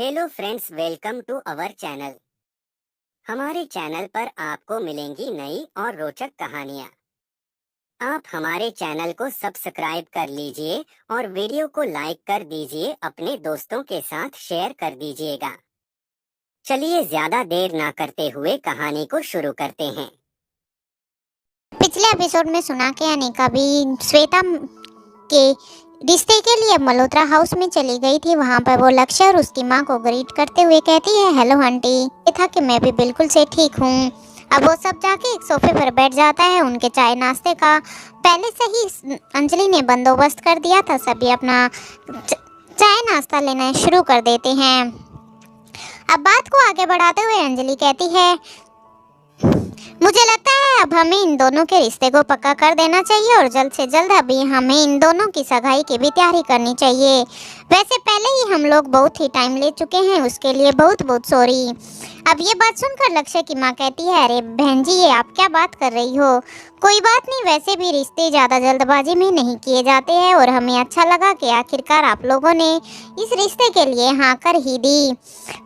Hello friends, welcome to our channel. हमारे channel पर आपको मिलेंगी नई और रोचक कहानियाँ। आप हमारे चैनल को सब्सक्राइब कर लीजिए और वीडियो को लाइक कर दीजिए, अपने दोस्तों के साथ शेयर कर दीजिएगा। चलिए ज्यादा देर ना करते हुए कहानी को शुरू करते हैं। पिछले एपिसोड में सुना कि अनिका भी श्वेता के रिश्ते के लिए मल्होत्रा हाउस में चली गई थी। वहाँ पर वो लक्ष्य और उसकी माँ को ग्रीट करते हुए कहती है, हेलो आंटी। ये था कि मैं भी बिल्कुल से ठीक हूँ। अब वो सब जाके एक सोफे पर बैठ जाता है। उनके चाय नाश्ते का पहले से ही अंजलि ने बंदोबस्त कर दिया था। सभी अपना चाय नाश्ता लेना शुरू कर देते हैं। अब बात को आगे बढ़ाते हुए अंजलि कहती है, मुझे लगता है अब हमें इन दोनों के रिश्ते को पक्का कर देना चाहिए और जल्द से जल्द अभी हमें इन दोनों की सगाई की भी तैयारी करनी चाहिए। वैसे पहले ही हम लोग बहुत ही टाइम ले चुके हैं, उसके लिए बहुत बहुत सॉरी। अब ये बात सुनकर लक्ष्य की माँ कहती है, अरे बहन जी, ये आप क्या बात कर रही हो? कोई बात नहीं, वैसे भी रिश्ते ज़्यादा जल्दबाजी में नहीं किए जाते हैं और हमें अच्छा लगा कि आखिरकार आप लोगों ने इस रिश्ते के लिए हाँ कर ही दी।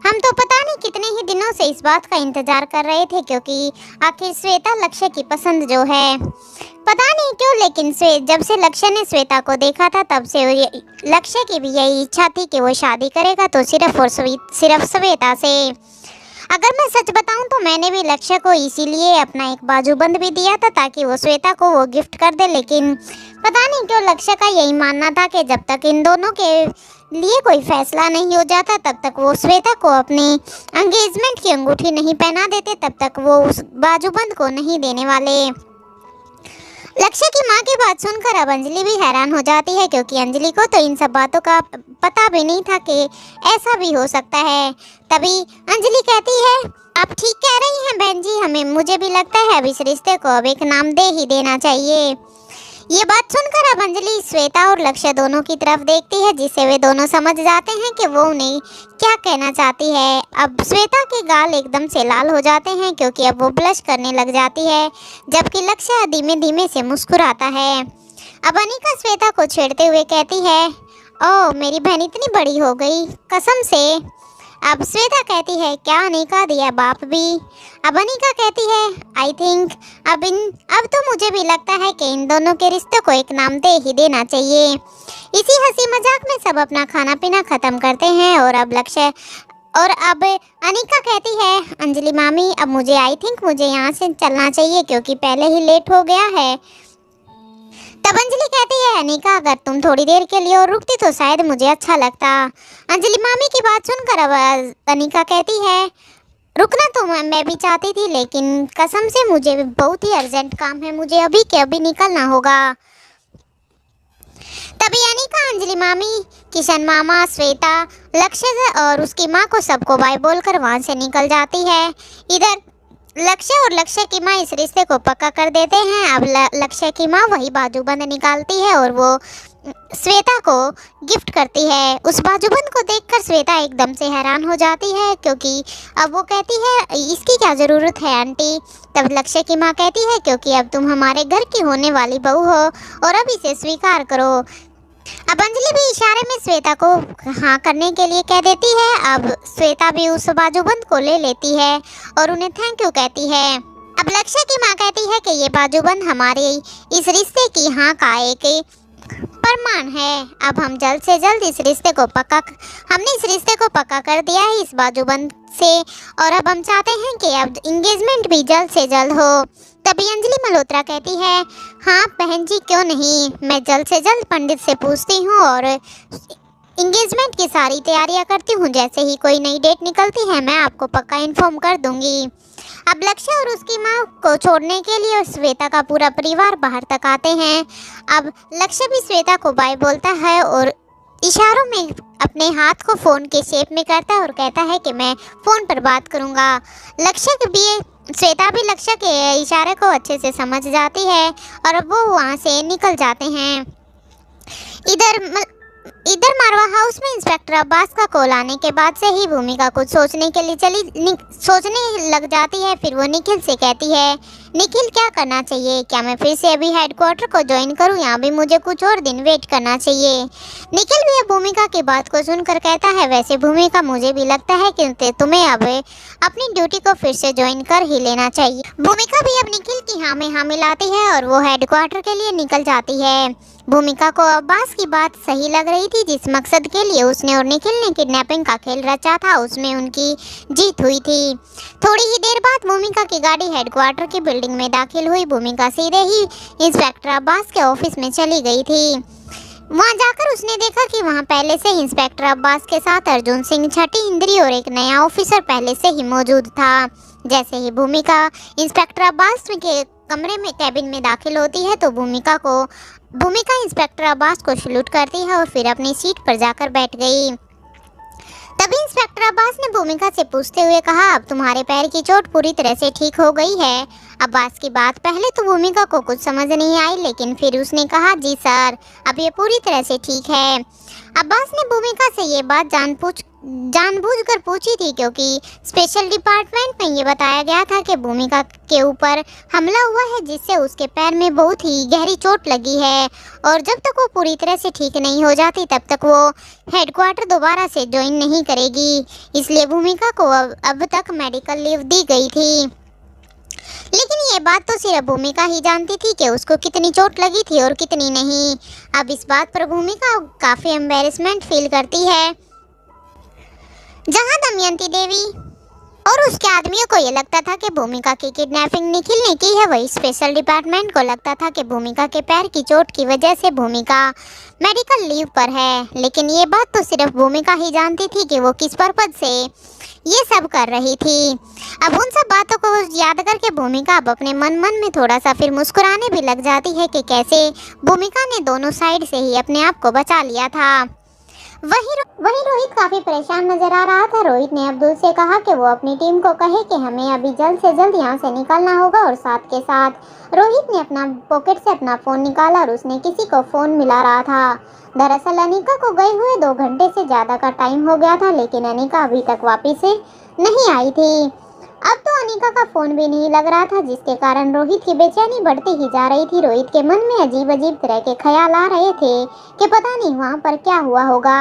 हम तो पता नहीं कितने ही दिनों से इस बात का इंतजार कर रहे थे, क्योंकि आखिर श्वेता लक्ष्य की पसंद जो है। पता नहीं क्यों, लेकिन जब से लक्ष्य ने श्वेता को देखा था तब से लक्ष्य की भी यही इच्छा थी कि वो शादी करेगा तो सिर्फ और सिर्फ श्वेता से। अगर मैं सच बताऊं तो मैंने भी लक्ष्य को इसीलिए अपना एक बाजूबंद भी दिया था ताकि वो श्वेता को वो गिफ्ट कर दे। लेकिन पता नहीं क्यों लक्ष्य का यही मानना था कि जब तक इन दोनों के लिए कोई फैसला नहीं हो जाता तब तक वो श्वेता को अपनी एंगेजमेंट की अंगूठी नहीं पहना देते, तब तक वो उस बाजूबंद को नहीं देने वाले। लक्ष्य की माँ की बात सुनकर अब अंजलि भी हैरान हो जाती है, क्योंकि अंजलि को तो इन सब बातों का पता भी नहीं था कि ऐसा भी हो सकता है। तभी अंजलि कहती है, आप ठीक कह रही हैं बहन जी, मुझे भी लगता है अब इस रिश्ते को अब एक नाम दे ही देना चाहिए। ये बात सुनकर अब अंजलि श्वेता और लक्ष्य दोनों की तरफ देखती है, जिससे वे दोनों समझ जाते हैं कि वो उन्हें क्या कहना चाहती है। अब श्वेता के गाल एकदम से लाल हो जाते हैं, क्योंकि अब वो ब्लश करने लग जाती है, जबकि लक्ष्य धीमे धीमे से मुस्कुराता है। अब अनिका श्वेता को छेड़ते हुए कहती है, ओह मेरी बहन इतनी बड़ी हो गई, कसम से। अब श्वेता कहती है, क्या अनिका, दिया बाप भी। अब अनिका कहती है, आई थिंक अब तो मुझे भी लगता है कि इन दोनों के रिश्ते को एक नाम दे ही देना चाहिए। इसी हंसी मजाक में सब अपना खाना पीना खत्म करते हैं और अब अनिका कहती है, अंजलि मामी, अब मुझे यहाँ से चलना चाहिए क्योंकि पहले ही लेट हो गया है। तब अंजलि कहती है, अनिका अगर तुम थोड़ी देर के लिए और रुकती तो शायद मुझे अच्छा लगता। अंजलि मामी की बात सुनकर अब अनिका कहती है, रुकना तो मैं भी चाहती थी, लेकिन कसम से मुझे बहुत ही अर्जेंट काम है, मुझे अभी के अभी निकलना होगा। तभी अनिका अंजलि मामी, किशन मामा, श्वेता, लक्ष्य और उसकी माँ को सबको बाय बोलकर वहाँ से निकल जाती है। इधर लक्ष्य और लक्ष्य की माँ इस रिश्ते को पक्का कर देते हैं। अब लक्ष्य की माँ वही बाजूबंद निकालती है और वो श्वेता को गिफ्ट करती है। उस बाजूबंद को देखकर श्वेता एकदम से हैरान हो जाती है, क्योंकि अब वो कहती है, इसकी क्या ज़रूरत है आंटी? तब लक्ष्य की माँ कहती है, क्योंकि अब तुम हमारे घर की होने वाली बहू हो और अब इसे स्वीकार करो। अब अंजलि भी इशारे में श्वेता को हाँ करने के लिए कह देती है। अब श्वेता भी उस बाजूबंद को ले लेती है और उन्हें थैंक यू कहती है। अब लक्ष्य की माँ कहती है कि ये बाजूबंद हमारे इस रिश्ते की हाँ का एक प्रमाण है। अब हम जल्द से जल्द हमने इस रिश्ते को पक्का कर दिया है इस बाजूबंद से, और अब हम चाहते हैं कि अब इंगेजमेंट भी जल्द से जल्द हो। तभी अंजलि मल्होत्रा कहती है, हाँ बहन जी, क्यों नहीं, मैं जल्द से जल्द पंडित से पूछती हूँ और इंगेजमेंट की सारी तैयारियाँ करती हूँ। जैसे ही कोई नई डेट निकलती है मैं आपको पक्का इन्फॉर्म कर दूंगी। अब लक्ष्य और उसकी माँ को छोड़ने के लिए श्वेता का पूरा परिवार बाहर तक आते हैं। अब लक्ष्य भी श्वेता को बाय बोलता है और इशारों में अपने हाथ को फ़ोन के शेप में करता है और कहता है कि मैं फ़ोन पर बात करूँगा। श्वेता भी लक्ष्य के इशारे को अच्छे से समझ जाती है और अब वो वहाँ से निकल जाते हैं। इधर मारवा हाउस में इंस्पेक्टर अब्बास का कॉल आने के बाद से ही भूमिका कुछ सोचने लग जाती है। फिर वो निखिल से कहती है, निखिल क्या करना चाहिए? क्या मैं फिर से अभी हेडक्वार्टर को ज्वाइन करूं या अभी मुझे कुछ और दिन वेट करना चाहिए? निखिल भी अब भूमिका की बात को सुनकर कहता है, वैसे भूमिका मुझे भी लगता है कि तुम्हें अब अपनी ड्यूटी को फिर से ज्वाइन कर ही लेना चाहिए। भूमिका भी अब निखिल की हाँ में हाँ मिलाती है और वो हेडक्वार्टर के लिए निकल जाती है। भूमिका को अब्बास की बात सही लग रही थी। जिस मकसद के लिए उसने और निखिल ने किडनैपिंग का खेल रचा था उसमें उनकी जीत हुई थी। थोड़ी ही देर बाद भूमिका की गाड़ी हेडक्वार्टर की बिल्डिंग में दाखिल हुई। भूमिका सीधे ही इंस्पेक्टर अब्बास के ऑफिस में चली गई थी। वहां जाकर उसने देखा कि वहां पहले से ही इंस्पेक्टर अब्बास के साथ अर्जुन सिंह, छठी इंद्री और एक नया ऑफिसर पहले से ही मौजूद था। जैसे ही भूमिका इंस्पेक्टर अब्बास के कमरे में कैबिन में दाखिल होती है तो भूमिका इंस्पेक्टर अब्बास को सैल्यूट करती है और फिर अपनी सीट पर जाकर बैठ गई। तभी इंस्पेक्टर अब्बास ने भूमिका से पूछते हुए कहा, अब तुम्हारे पैर की चोट पूरी तरह से ठीक हो गई है? अब्बास की बात पहले तो भूमिका को कुछ समझ नहीं आई, लेकिन फिर उसने कहा, जी सर, अब ये पूरी तरह से ठीक है। अब्बास ने भूमिका से ये बात जानबूझकर पूछी थी क्योंकि स्पेशल डिपार्टमेंट में ये बताया गया था कि भूमिका के ऊपर हमला हुआ है जिससे उसके पैर में बहुत ही गहरी चोट लगी है और जब तक वो पूरी तरह से ठीक नहीं हो जाती तब तक वो हेडक्वार्टर दोबारा से ज्वाइन नहीं करेगी। इसलिए भूमिका को अब तक मेडिकल लीव दी गई थी। लेकिन ये बात तो सिर्फ भूमिका ही जानती थी कि उसको कितनी चोट लगी थी और कितनी नहीं। अब इस बात पर भूमिका काफी एम्बेरसमेंट फील करती है। जहां दमयंती देवी और उसके आदमियों को ये लगता था कि भूमिका की किडनैपिंग निखिल ने की है, वही स्पेशल डिपार्टमेंट को लगता था कि भूमिका के पैर की चोट की वजह से भूमिका मेडिकल लीव पर है। लेकिन ये बात तो सिर्फ भूमिका ही जानती थी कि वो किस पर्पज से ये सब कर रही थी। अब उन सब बातों को याद करके भूमिका अब अपने मन में थोड़ा सा फिर मुस्कुराने भी लग जाती है कि कैसे भूमिका ने दोनों साइड से ही अपने आप को बचा लिया था। वही रोहित काफी परेशान नजर आ रहा था। रोहित ने अब्दुल से कहा कि वो अपनी टीम को कहे कि हमें अभी जल्द से जल्द यहाँ से निकलना होगा और साथ के साथ रोहित ने अपना पॉकेट से अपना फोन निकाला और उसने किसी को फोन मिला रहा था। दरअसल अनिका को गए हुए 2 घंटे से ज्यादा का टाइम हो गया था, लेकिन अनिका अभी तक वापिस नहीं आई थी। अब तो अनिका का फोन भी नहीं लग रहा था, जिसके कारण रोहित की बेचैनी बढ़ती ही जा रही थी। रोहित के मन में अजीब अजीब तरह के ख्याल आ रहे थे कि पता नहीं वहाँ पर क्या हुआ होगा।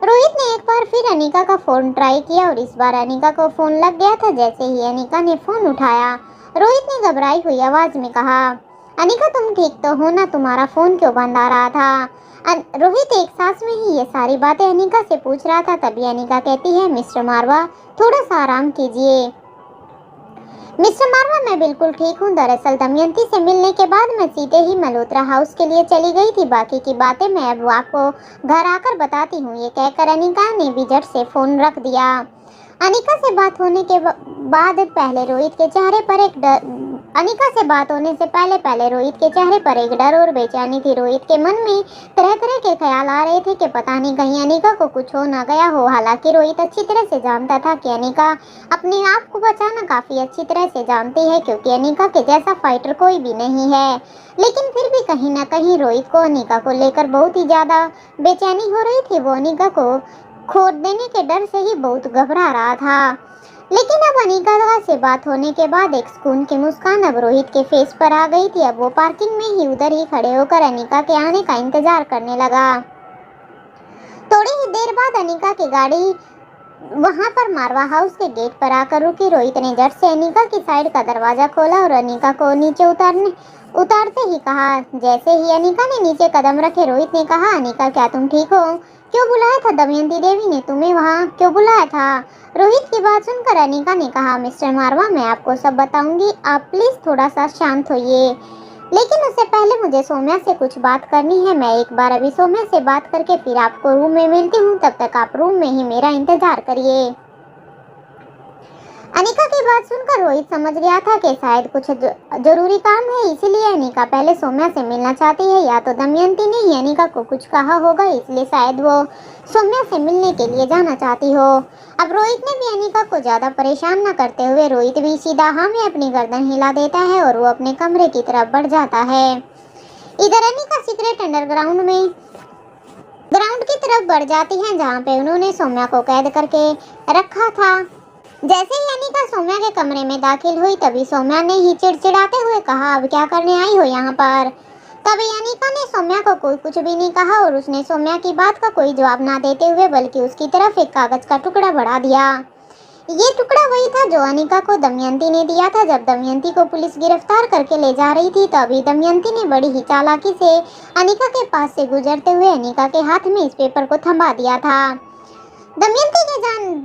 रोहित ने एक बार फिर अनिका का फोन ट्राई किया और इस बार अनिका को फोन लग गया था। जैसे ही अनिका ने फोन उठाया, रोहित ने घबराई हुई आवाज में कहा, अनिका तुम ठीक तो हो ना? तुम्हारा फोन क्यों बंद आ रहा था? रोहित एक सांस में ही ये सारी बातें अनिका से पूछ रहा था। तभी अनिका कहती है, मिस्टर मारवा थोड़ा सा आराम कीजिए। मिस्टर मारवा मैं बिल्कुल ठीक हूँ। दरअसल दमयंती से मिलने के बाद मैं सीधे ही मल्होत्रा हाउस के लिए चली गई थी। बाकी की बातें मैं अब आपको घर आकर बताती हूँ। ये कहकर अनिका ने भी झट से फोन रख दिया। अनिका से बात होने के बाद पहले रोहित के चेहरे पर अनिका से बात होने से पहले रोहित के चेहरे पर एक डर और बेचैनी थी। रोहित के मन में तरह तरह के ख्याल आ रहे थे कि पता नहीं कहीं अनिका को कुछ हो ना गया हो। हालांकि रोहित अच्छी तरह से जानता था कि अनिका अपने आप को बचाना काफी अच्छी तरह से जानती है, क्योंकि अनिका के जैसा फाइटर कोई भी नहीं है। लेकिन फिर भी कहीं ना कहीं रोहित को अनिका को लेकर बहुत ही ज्यादा बेचैनी हो रही थी। वो अनिका को खो देने के डर से ही बहुत घबरा रहा था। लेकिन अब अनिका से बात होने के बाद एक सुकून की मुस्कान अब रोहित के फेस पर आ गई थी। अब वो पार्किंग में ही उधर ही खड़े होकर अनिका के आने का इंतजार करने लगा। थोड़ी ही देर बाद अनिका की गाड़ी वहां पर मारवा हाउस के गेट पर आकर रुकी। रोहित ने झट से अनिका की साइड का दरवाजा खोला और अनिका को नीचे उतारते ही कहा। जैसे ही अनिका ने नीचे कदम रखे, रोहित ने कहा, अनिका क्या तुम ठीक हो? क्यों बुलाया था दमयंती देवी ने तुम्हें? वहाँ क्यों बुलाया था? रोहित की बात सुनकर अनिका ने कहा, मिस्टर मारवा मैं आपको सब बताऊंगी, आप प्लीज थोड़ा सा शांत होइए। लेकिन उससे पहले मुझे सौम्या से कुछ बात करनी है। मैं एक बार अभी सौम्या से बात करके फिर आपको रूम में मिलती हूँ, तब तक आप रूम में ही मेरा इंतजार करिए। अनिका की बात सुनकर रोहित समझ गया था कि शायद कुछ जरूरी काम है, इसीलिए अनिका पहले सौम्या से मिलना चाहती है। या तो दमयंती ने ही अनिका को कुछ कहा होगा, इसलिए शायद वो सौम्या से मिलने के लिए जाना चाहती हो। अब रोहित ने भी अनिका को ज्यादा परेशान न करते हुए रोहित भी सीधा हाँ में अपनी गर्दन हिला देता है और वो अपने कमरे की तरफ बढ़ जाता है। इधर अनिका सीक्रेट ग्राउंड की तरफ बढ़ जाती है, जहाँ पे उन्होंने सौम्या को कैद करके रखा था। जैसे ही अनिका सौम्या के कमरे में दाखिल हुई तभी सौम्या ने ही चिड़चिड़ाते हुए कहा, अब क्या करने आई हो यहाँ पर। तभी अनिका ने सौम्या को कोई कुछ भी नहीं कहा और उसने सौम्या की बात का कोई जवाब ना देते हुए बल्कि उसकी तरफ एक कागज का टुकड़ा बढ़ा दिया। ये टुकड़ा वही था जो अनिका को दमयंती ने दिया था जब दमयंती को पुलिस गिरफ्तार करके ले जा रही थी। तभी दमयंती ने बड़ी ही चालाकी से अनिका के पास से गुजरते हुए अनिका के हाथ में इस पेपर को थमा दिया था। दमयंती के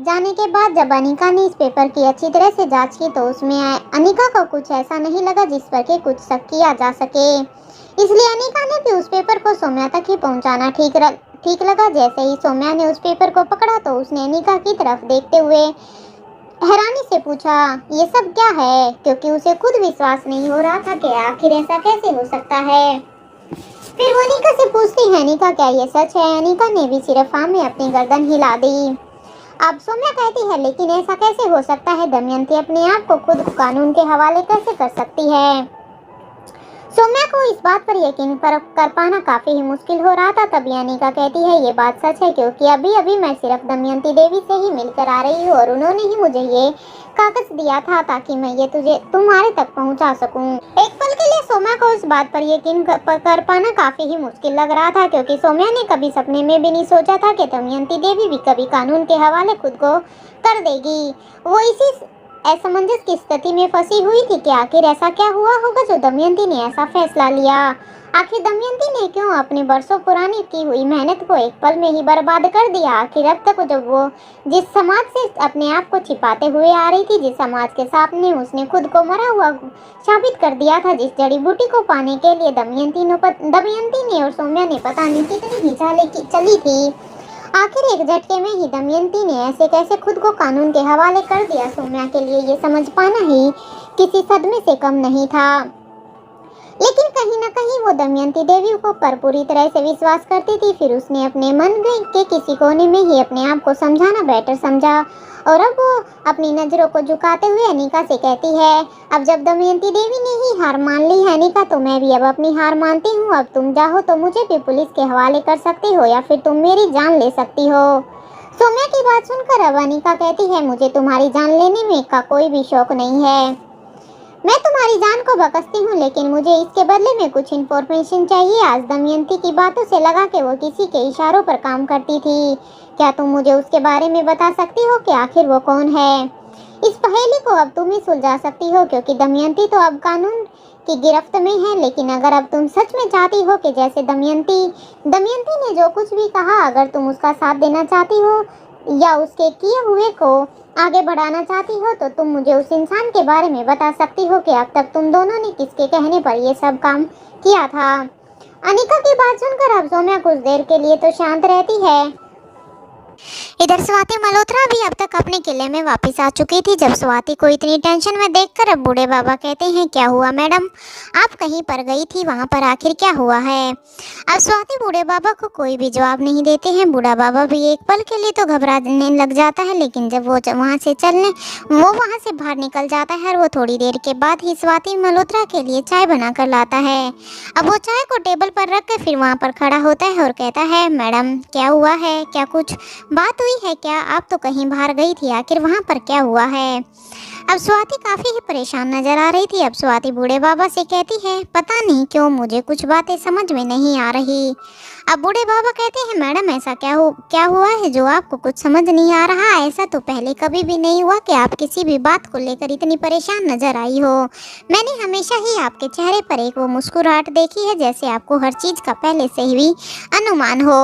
जाने के बाद जब अनिका ने इस पेपर की अच्छी तरह से जांच की तो उसमें अनिका को कुछ ऐसा नहीं लगा जिस पर के कुछ शक किया जा सके। इसलिए अनिका ने भी उस पेपर को सौम्या तक ही पहुंचाना ठीक लगा। जैसे ही सौम्या ने उस पेपर को पकड़ा तो उसने अनिका की तरफ देखते हुए हैरानी से पूछा, ये सब क्या है, क्योंकि उसे खुद विश्वास नहीं हो रहा था कि आखिर ऐसा कैसे हो सकता है। फिर वो अनिका से पूछती है, अनिका क्या ये सच है। अनिका ने भी सिर्फ हाँ में अपनी गर्दन हिला दी। अब सौम्या कहती है, लेकिन ऐसा कैसे हो सकता है, दमयंती अपने आप को खुद कानून के हवाले कैसे कर सकती है। सौम्या को इस बात पर यकीन कर पाना काफी ही मुश्किल हो रहा था। तभी अनिका कहती है, ये बात सच है क्योंकि अभी अभी मैं सिर्फ दमयंती देवी से ही मिलकर आ रही हूँ और उन्होंने ही मुझे ये कागज दिया था ताकि मैं ये तुम्हारे तक पहुँचा सकूँ। एक पल के लिए सौम्या को इस बात पर यकीन कर पाना काफी ही मुश्किल लग रहा था क्योंकि सौम्या ने कभी सपने में भी नहीं सोचा था कि दमयंती देवी भी कभी कानून के हवाले खुद को कर देगी। वो इसी असमंजस की स्थिति में फंसी हुई थी कि आखिर ऐसा क्या हुआ होगा जो दमयंती ने ऐसा फैसला लिया। आखिर दमयंती ने क्यों अपनी बरसों पुरानी की हुई मेहनत को एक पल में ही बर्बाद कर दिया। आखिर अब तक जब वो जिस समाज से अपने आप को छिपाते हुए आ रही थी, जिस समाज के सामने उसने खुद को मरा हुआ साबित कर दिया था, जिस जड़ी बूटी को पाने के लिए दमयंती ने और सौम्या ने पता नहीं कितनी ही चली थी, आखिर एक झटके में ही दमयंती ने ऐसे कैसे खुद को कानून के हवाले कर दिया। सौम्या के लिए ये समझ पाना ही किसी सदमे से कम नहीं था। लेकिन कहीं न कहीं वो दमयंती देवी को पर पूरी तरह से विश्वास करती थी। फिर उसने अपने मन के किसी कोने में ही अपने आप को समझाना बेटर समझा और अब वो अपनी नजरों को झुकाते हुए अनिका से कहती है, अब जब दमयंती देवी ने ही हार मान ली है अनिका, तो मैं भी अब अपनी हार मानती हूँ। अब तुम चाहो तो मुझे भी पुलिस के हवाले कर सकती हो या फिर तुम मेरी जान ले सकती हो। सौम्या की बात सुनकर अब अनिका कहती है, मुझे तुम्हारी जान लेने में का कोई भी शौक नहीं है। मैं तुम्हारी जान को बख्शती हूँ लेकिन मुझे इसके बदले में कुछ इन्फॉर्मेशन चाहिए। आज दमयंती की बातों से लगा कि वो किसी के इशारों पर काम करती थी। क्या तुम मुझे उसके बारे में बता सकती हो कि आखिर वो कौन है। इस पहेली को अब तुम ही सुलझा सकती हो क्योंकि दमयंती तो अब कानून की गिरफ्त में है। लेकिन अगर अब तुम सच में चाहती हो कि जैसे दमयंती ने जो कुछ भी कहा, अगर तुम उसका साथ देना चाहती हो या उसके किए हुए को आगे बढ़ाना चाहती हो, तो तुम मुझे उस इंसान के बारे में बता सकती हो कि अब तक तुम दोनों ने किसके कहने पर ये सब काम किया था। अनिका की बात सुनकर अब सौम्या कुछ देर के लिए तो शांत रहती है। इधर स्वाति मल्होत्रा भी अब तक अपने किले में वापस आ चुकी थी। जब स्वाति को इतनी टेंशन में देखकर अब बूढ़े बाबा कहते हैं, क्या हुआ मैडम, आप कहीं पर गई थी, वहाँ पर आखिर क्या हुआ है। अब स्वाति बूढ़े बाबा को कोई भी जवाब नहीं देते हैं। बूढ़ा बाबा भी एक पल के लिए तो घबराने लग जाता है, लेकिन जब वो वहाँ से बाहर निकल जाता है और वो थोड़ी देर के बाद ही स्वाति मल्होत्रा के लिए चाय बनाकर लाता है। अब वो चाय को टेबल पर रख कर फिर वहाँ पर खड़ा होता है और कहता है, मैडम क्या हुआ है, क्या कुछ बात हुई है क्या, आप तो कहीं बाहर गई थी, आखिर वहाँ पर क्या हुआ है। अब स्वाति काफ़ी ही परेशान नजर आ रही थी। अब स्वाति बूढ़े बाबा से कहती है, पता नहीं क्यों मुझे कुछ बातें समझ में नहीं आ रही। अब बूढ़े बाबा कहते हैं, मैडम ऐसा क्या हुआ है जो आपको कुछ समझ नहीं आ रहा। ऐसा तो पहले कभी भी नहीं हुआ कि आप किसी भी बात को लेकर इतनी परेशान नजर आई हो। मैंने हमेशा ही आपके चेहरे पर एक वो मुस्कुराहट देखी है जैसे आपको हर चीज़ का पहले से ही अनुमान हो।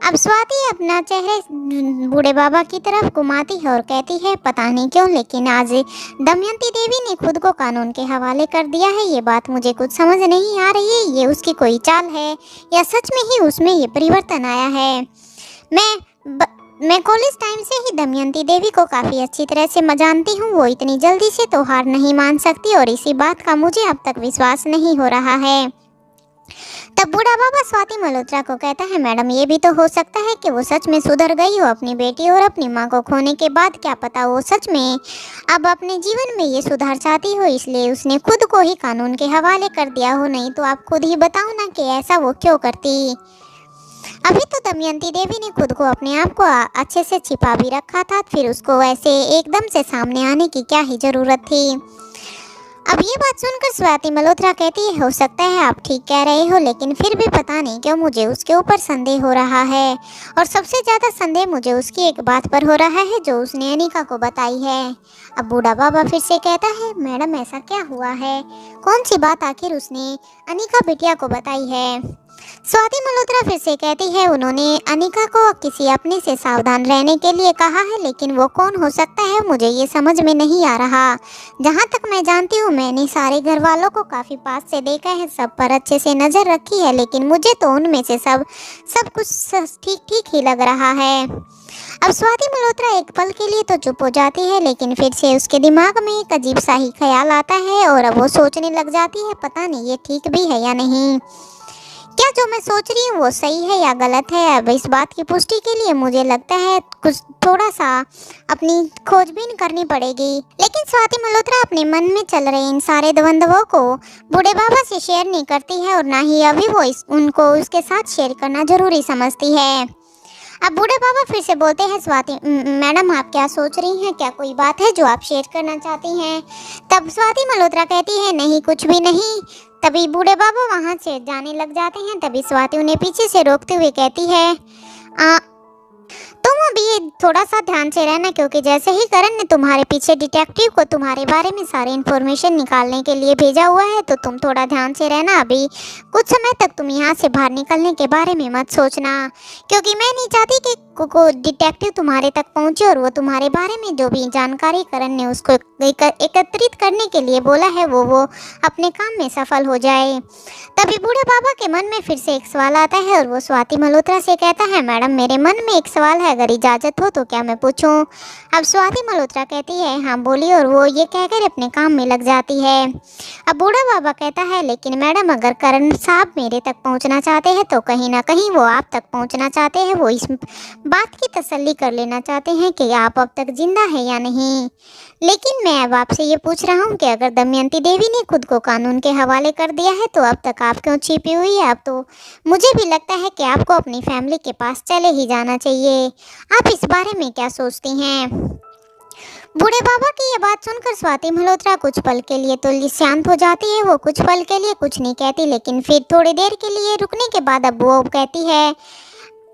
अब स्वाति अपना चेहरे बूढ़े बाबा की तरफ घुमाती है और कहती है, पता नहीं क्यों लेकिन आज दमयंती देवी ने खुद को कानून के हवाले कर दिया है। ये बात मुझे कुछ समझ नहीं आ रही है, ये उसकी कोई चाल है या सच में ही उसमें ये परिवर्तन आया है। मैं कॉलेज टाइम से ही दमयंती देवी को काफ़ी अच्छी तरह से जानती हूँ। वो इतनी जल्दी से तो हार नहीं मान सकती और इसी बात का मुझे अब तक विश्वास नहीं हो रहा है। तब बूढ़ा बाबा स्वाति मल्होत्रा को कहता है, मैडम ये भी तो हो सकता है कि वो सच में सुधर गई हो अपनी बेटी और अपनी माँ को खोने के बाद। क्या पता वो सच में अब अपने जीवन में ये सुधार चाहती हो, इसलिए उसने खुद को ही कानून के हवाले कर दिया हो। नहीं तो आप खुद ही बताओ ना कि ऐसा वो क्यों करती। अभी तो दमयंती देवी ने खुद को अपने आप को अच्छे से छिपा भी रखा था, फिर उसको वैसे एकदम से सामने आने की क्या ही जरूरत थी। अब ये बात सुनकर स्वाति मल्होत्रा कहती है, हो सकता है आप ठीक कह रहे हो, लेकिन फिर भी पता नहीं क्यों मुझे उसके ऊपर संदेह हो रहा है। और सबसे ज़्यादा संदेह मुझे उसकी एक बात पर हो रहा है जो उसने अनिका को बताई है। अब बूढ़ा बाबा फिर से कहता है, मैडम ऐसा क्या हुआ है, कौन सी बात आखिर उसने अनिका बिटिया को बताई है। स्वाति मल्होत्रा फिर से कहती है, उन्होंने अनिका को किसी अपने से सावधान रहने के लिए कहा है, लेकिन वो कौन हो सकता है मुझे ये समझ में नहीं आ रहा। जहाँ तक मैं जानती हूँ मैंने सारे घर वालों को काफ़ी पास से देखा है, सब पर अच्छे से नज़र रखी है, लेकिन मुझे तो उनमें से सब कुछ ठीक ठीक ही लग रहा है। अब स्वाति मल्होत्रा एक पल के लिए तो चुप हो जाती है, लेकिन फिर से उसके दिमाग में एक अजीब सा ही ख्याल आता है और अब वो सोचने लग जाती है, पता नहीं ये ठीक भी है या नहीं, क्या जो मैं सोच रही हूँ वो सही है या गलत है। अब इस बात की पुष्टि के लिए मुझे लगता है कुछ थोड़ा सा अपनी खोजबीन करनी पड़ेगी। लेकिन स्वाति मल्होत्रा अपने मन में चल रहे इन सारे द्वंद्वों को बूढ़े बाबा से शेयर नहीं करती है और ना ही अभी वो उनको उसके साथ शेयर करना जरूरी समझती है। अब बूढ़े बाबा फिर से बोलते हैं, स्वाति मैडम आप क्या सोच रही हैं, क्या कोई बात है जो आप शेयर करना चाहती हैं। तब स्वाति मल्होत्रा कहती है, नहीं कुछ भी नहीं। तभी बूढ़े बाबा वहाँ से जाने लग जाते हैं। तभी स्वाति उन्हें पीछे से रोकते हुए कहती है, तुम अभी थोड़ा सा ध्यान से रहना, क्योंकि जैसे ही करण ने तुम्हारे पीछे डिटेक्टिव को तुम्हारे बारे में सारी इन्फॉर्मेशन निकालने के लिए भेजा हुआ है, तो तुम थोड़ा ध्यान से रहना। अभी कुछ समय तक तुम यहाँ से बाहर निकलने के बारे में मत सोचना, क्योंकि मैं नहीं चाहती कि को डिटेक्टिव तुम्हारे तक पहुँचे और वो तुम्हारे बारे में जो भी जानकारी करण ने उसको एकत्रित करने के लिए बोला है वो अपने काम में सफल हो जाए। तभी बूढ़े बाबा के मन में फिर से एक सवाल आता है और वो स्वाति मल्होत्रा से कहता है, मैडम मेरे मन में एक सवाल है, अगर इजाज़त हो तो क्या मैं पूछूं। अब स्वाति मल्होत्रा कहती है, हाँ बोलिए, और वो ये कहकर अपने काम में लग जाती है। अब बूढ़ा बाबा कहता है, लेकिन मैडम अगर करण साहब मेरे तक पहुंचना चाहते हैं तो कहीं ना कहीं वो आप तक पहुंचना चाहते हैं, वो इस बात की तसल्ली कर लेना चाहते हैं कि आप अब तक जिंदा है या नहीं। लेकिन मैं अब आपसे ये पूछ रहा हूँ कि अगर दमयंती देवी ने खुद को कानून के हवाले कर दिया है तो अब तक आप क्यों छिपी हुई है। अब तो मुझे भी लगता है कि आपको अपनी फैमिली के पास चले ही जाना चाहिए। आप इस बारे में क्या सोचती हैं। बूढ़े बाबा की ये बात सुनकर स्वाति मल्होत्रा कुछ पल के लिए तो शांत हो जाती है। वो कुछ पल के लिए कुछ नहीं कहती, लेकिन फिर थोड़ी देर के लिए रुकने के बाद अब वो कहती है,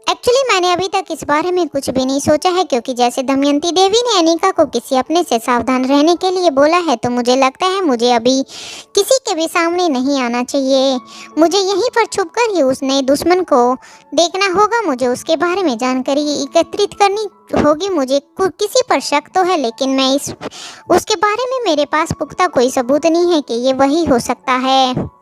एक्चुअली मैंने अभी तक इस बारे में कुछ भी नहीं सोचा है, क्योंकि जैसे दमयंती देवी ने अनिका को किसी अपने से सावधान रहने के लिए बोला है, तो मुझे लगता है मुझे अभी किसी के भी सामने नहीं आना चाहिए। मुझे यहीं पर छुपकर ही उस नए दुश्मन को देखना होगा, मुझे उसके बारे में जानकारी एकत्रित करनी होगी। मुझे किसी पर शक तो है, लेकिन मैं उसके बारे में मेरे पास पुख्ता कोई सबूत नहीं है कि ये वही हो सकता है।